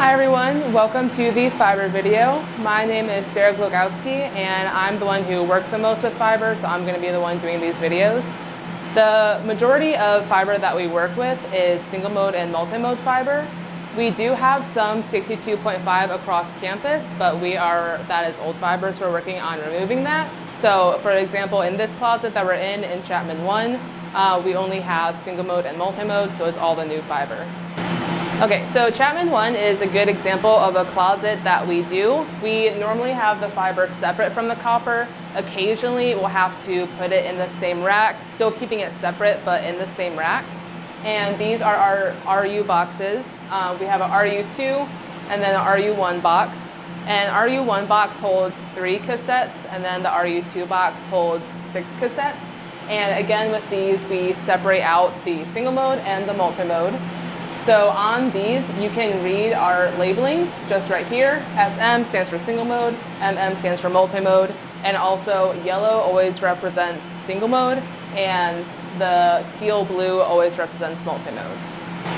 Hi everyone, welcome to the fiber video. My name is Sarah Glogowski and I'm the one who works the most with fiber, so I'm going to be the one doing these videos. The majority of fiber that we work with is single mode and multi-mode fiber. We do have some 62.5 across campus, but that is old fiber, so we're working on removing that. So for example, in this closet that we're in Chapman 1, we only have single mode and multi-mode, so it's all the new fiber. Okay, so Chapman 1 is a good example of a closet that we do. We normally have the fiber separate from the copper. Occasionally we'll have to put it in the same rack, still keeping it separate but in the same rack. And these are our RU boxes. We have an RU2 and then an RU1 box. And RU1 box holds 3 cassettes and then the RU2 box holds 6 cassettes. And again, with these we separate out the single mode and the multi-mode. So on these, you can read our labeling just right here. SM stands for single mode, MM stands for multi-mode, and also yellow always represents single mode, and the teal blue always represents multi-mode.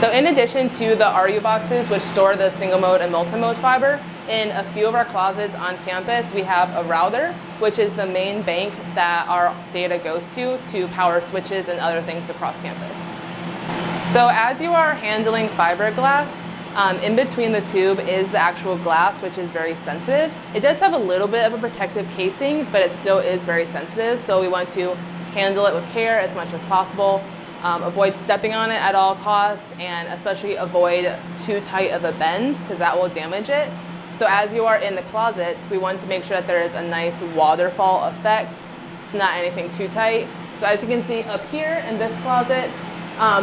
So in addition to the RU boxes, which store the single mode and multi-mode fiber, in a few of our closets on campus, we have a router, which is the main bank that our data goes to power switches and other things across campus. So as you are handling fiberglass, in between the tube is the actual glass, which is very sensitive. It does have a little bit of a protective casing, but it still is very sensitive. So we want to handle it with care as much as possible. Avoid stepping on it at all costs, and especially avoid too tight of a bend because that will damage it. So as you are in the closets, we want to make sure that there is a nice waterfall effect. It's not anything too tight. So as you can see up here in this closet,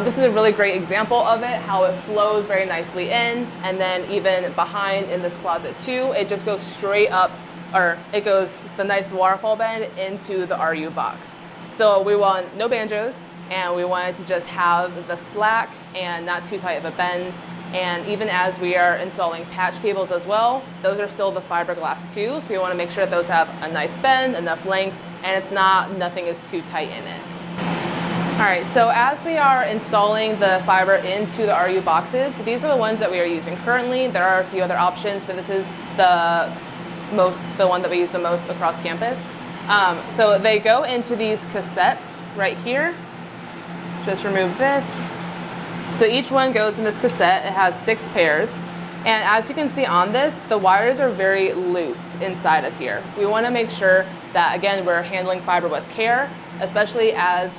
this is a really great example of it, how it flows very nicely in, and then even behind in this closet too, it just goes straight up, or it goes the nice waterfall bend into the RU box. So we want no banjos, and we wanted to just have the slack and not too tight of a bend. And even as we are installing patch cables as well, those are still the fiberglass too, so you want to make sure that those have a nice bend, enough length, and nothing is too tight in it. All right, so as we are installing the fiber into the RU boxes, these are the ones that we are using currently. There are a few other options, but this is the one that we use the most across campus. So they go into these cassettes right here. Just remove this. So each one goes in this cassette. It has 6 pairs. And as you can see on this, the wires are very loose inside of here. We want to make sure that, again, we're handling fiber with care, especially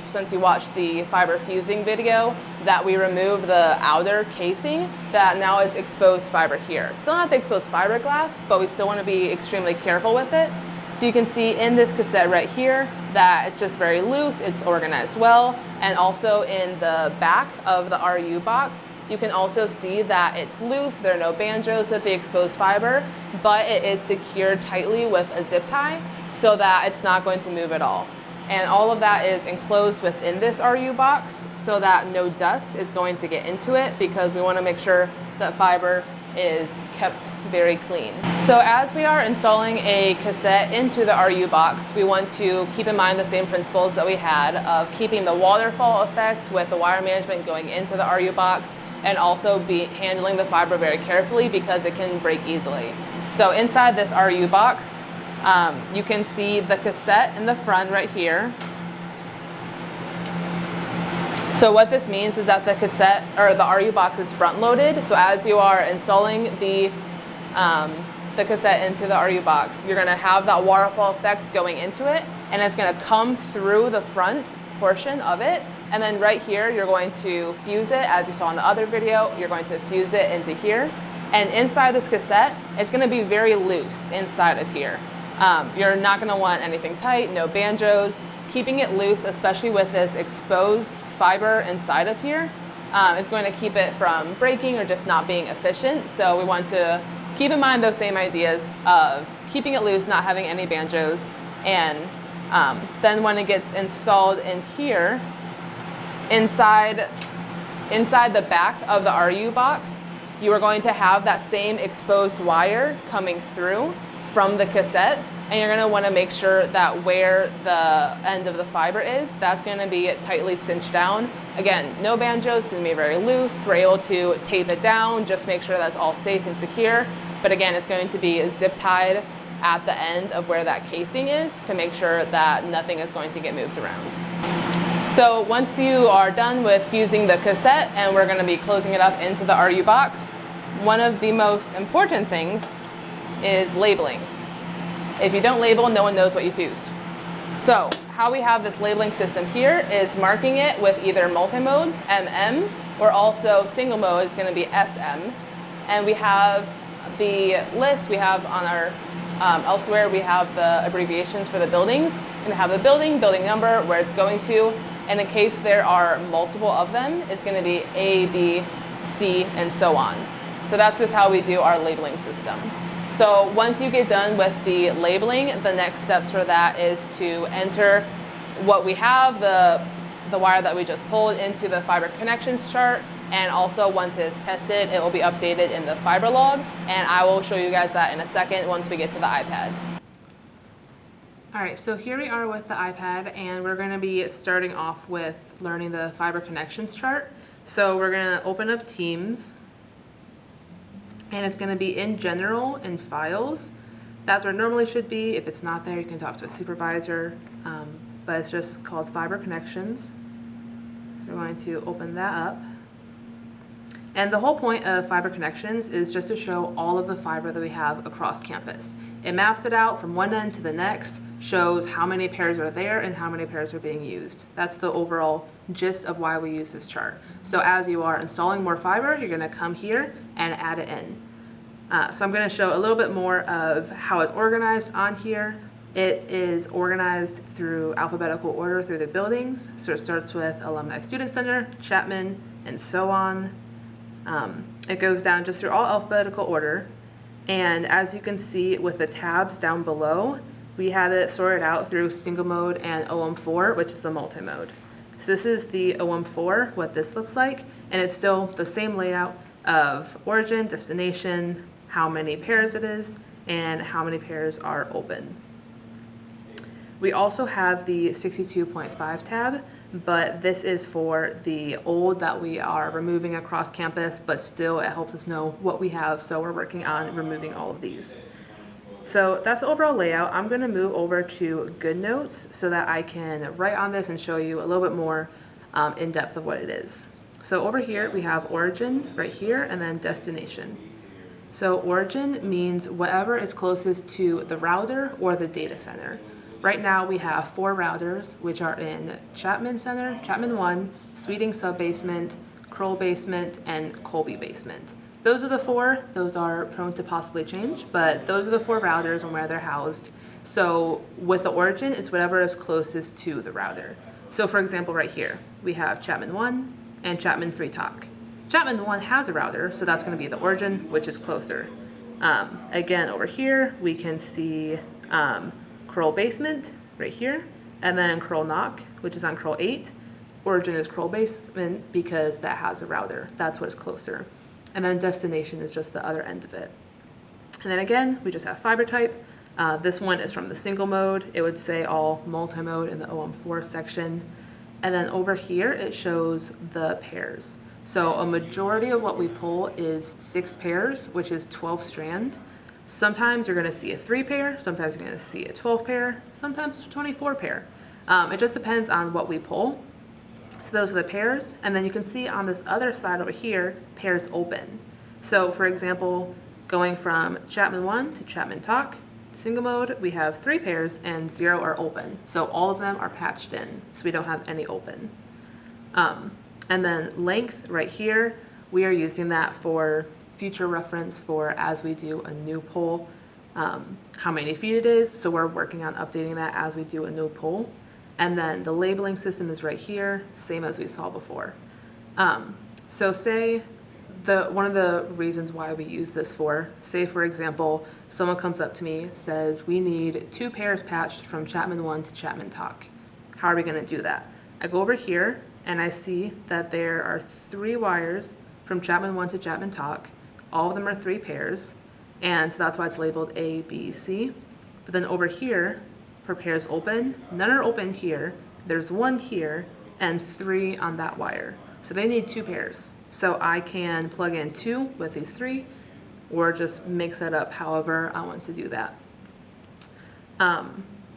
since you watched the fiber fusing video, that we remove the outer casing that now is exposed fiber here. Still not the exposed fiberglass, but we still want to be extremely careful with it. So you can see in this cassette right here that it's just very loose, it's organized well, and also in the back of the RU box, you can also see that it's loose, there are no banjos with the exposed fiber, but it is secured tightly with a zip tie so that it's not going to move at all. And all of that is enclosed within this RU box so that no dust is going to get into it, because we want to make sure that fiber is kept very clean. So as we are installing a cassette into the RU box, we want to keep in mind the same principles that we had of keeping the waterfall effect with the wire management going into the RU box, and also handling the fiber very carefully because it can break easily. So inside this RU box, you can see the cassette in the front right here. So what this means is that the cassette, or the RU box, is front loaded. So as you are installing the cassette into the RU box, you're going to have that waterfall effect going into it, and it's going to come through the front portion of it. And then right here, you're going to fuse it, as you saw in the other video, you're going to fuse it into here. And inside this cassette, it's going to be very loose inside of here. You're not going to want anything tight, no banjos. Keeping it loose, especially with this exposed fiber inside of here, is going to keep it from breaking or just not being efficient. So we want to keep in mind those same ideas of keeping it loose, not having any banjos, and then when it gets installed in here, inside the back of the RU box, you are going to have that same exposed wire coming through from the cassette, and you're gonna wanna make sure that where the end of the fiber is, that's gonna be tightly cinched down. Again, no banjos, it's gonna be very loose. We're able to tape it down, just make sure that's all safe and secure. But again, it's going to be zip tied at the end of where that casing is to make sure that nothing is going to get moved around. So once you are done with fusing the cassette and we're gonna be closing it up into the RU box, one of the most important things is labeling. If you don't label, no one knows what you fused. So how we have this labeling system here is marking it with either multi-mode, MM, or also single mode is gonna be SM. And we have the list, we have on our, elsewhere we have the abbreviations for the buildings. We're gonna have the building number, where it's going to, and in case there are multiple of them, it's gonna be A, B, C, and so on. So that's just how we do our labeling system. So once you get done with the labeling, the next steps for that is to enter what we have, the wire that we just pulled, into the fiber connections chart. And also once it's tested, it will be updated in the fiber log. And I will show you guys that in a second once we get to the iPad. All right, so here we are with the iPad, and we're gonna be starting off with learning the fiber connections chart. So we're gonna open up Teams, and it's gonna be in general in files. That's where it normally should be. If it's not there, you can talk to a supervisor, but it's just called fiber connections. So we're going to open that up. And the whole point of fiber connections is just to show all of the fiber that we have across campus. It maps it out from one end to the next, shows how many pairs are there and how many pairs are being used. That's the overall gist of why we use this chart. So as you are installing more fiber, you're gonna come here and add it in. So I'm gonna show a little bit more of how it's organized on here. It is organized through alphabetical order through the buildings. So it starts with Alumni Student Center, Chapman, and so on. It goes down just through all alphabetical order. And as you can see with the tabs down below, we have it sorted out through single mode and OM4, which is the multi-mode. So this is the OM4, what this looks like, and it's still the same layout of origin, destination, how many pairs it is, and how many pairs are open. We also have the 62.5 tab, but this is for the old that we are removing across campus, but still it helps us know what we have, so we're working on removing all of these. So that's the overall layout. I'm gonna move over to Good Notes so that I can write on this and show you a little bit more in depth of what it is. So over here we have origin right here, and then destination. So origin means whatever is closest to the router or the data center. Right now we have 4 routers, which are in Chapman Center, Chapman 1, Sweeting Subbasement, Kroll Basement, and Colby Basement. Those are the 4. Those are prone to possibly change, but those are the 4 routers and where they're housed. So with the origin, it's whatever is closest to the router. So for example, right here, we have Chapman 1 and Chapman 3 Talk. Chapman 1 has a router, so that's going to be the origin, which is closer. Again, over here, we can see Kroll Basement right here, and then Kroll Knock, which is on Kroll 8. Origin is Kroll Basement because that has a router. That's what's closer. And then destination is just the other end of it. And then again, we just have fiber type. This one is from the single mode. It would say all multi-mode in the OM4 section. And then over here, it shows the pairs. So a majority of what we pull is 6 pairs, which is 12 strand. Sometimes you're gonna see a 3 pair, sometimes you're gonna see a 12 pair, sometimes a 24 pair. It just depends on what we pull. So those are the pairs, and then you can see on this other side over here, pairs open. So for example, going from Chapman 1 to Chapman Talk, single mode, we have 3 pairs and 0 are open. So all of them are patched in, so we don't have any open. And then length right here, we are using that for future reference for as we do a new pull, how many feet it is. So we're working on updating that as we do a new pull. And then the labeling system is right here, same as we saw before. So say one of the reasons why we use this for, say for example, someone comes up to me, says we need 2 pairs patched from Chapman 1 to Chapman Talk. How are we gonna do that? I go over here and I see that there are 3 wires from Chapman 1 to Chapman Talk. All of them are 3 pairs. And so that's why it's labeled A, B, C. But then over here, for pairs open, none are open here. There's 1 here and 3 on that wire. So they need 2 pairs. So I can plug in 2 with these 3, or just mix it up however I want to do that.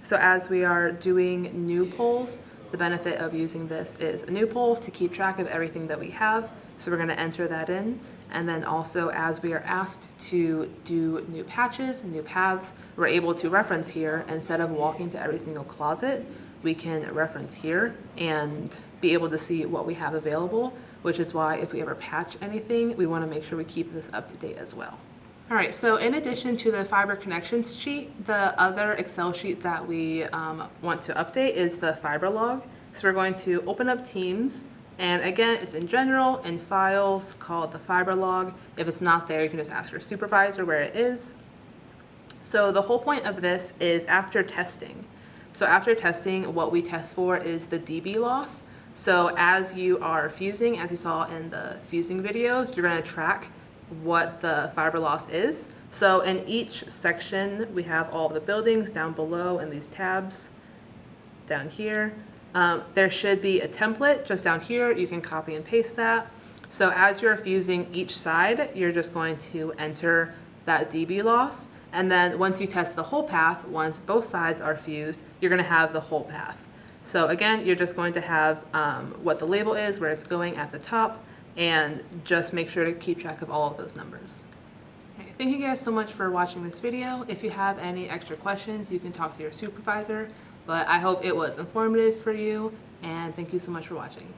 So as we are doing new poles, the benefit of using this is a new pole to keep track of everything that we have. So we're going to enter that in. And then also as we are asked to do new patches, new paths, we're able to reference here. Instead of walking to every single closet, we can reference here and be able to see what we have available, which is why if we ever patch anything, we want to make sure we keep this up to date as well. All right, so in addition to the fiber connections sheet, the other Excel sheet that we want to update is the fiber log. So we're going to open up Teams, and again, it's in general, in files, called the fiber log. If it's not there, you can just ask your supervisor where it is. So the whole point of this is after testing. So after testing, what we test for is the dB loss. So as you are fusing, as you saw in the fusing videos, you're going to track what the fiber loss is. So in each section, we have all the buildings down below and these tabs down here. There should be a template just down here. You can copy and paste that. So as you're fusing each side, you're just going to enter that dB loss. And then once you test the whole path, once both sides are fused, you're going to have the whole path. So again, you're just going to have what the label is, where it's going at the top, and just make sure to keep track of all of those numbers. Okay, thank you guys so much for watching this video. If you have any extra questions, you can talk to your supervisor, but I hope it was informative for you, and thank you so much for watching.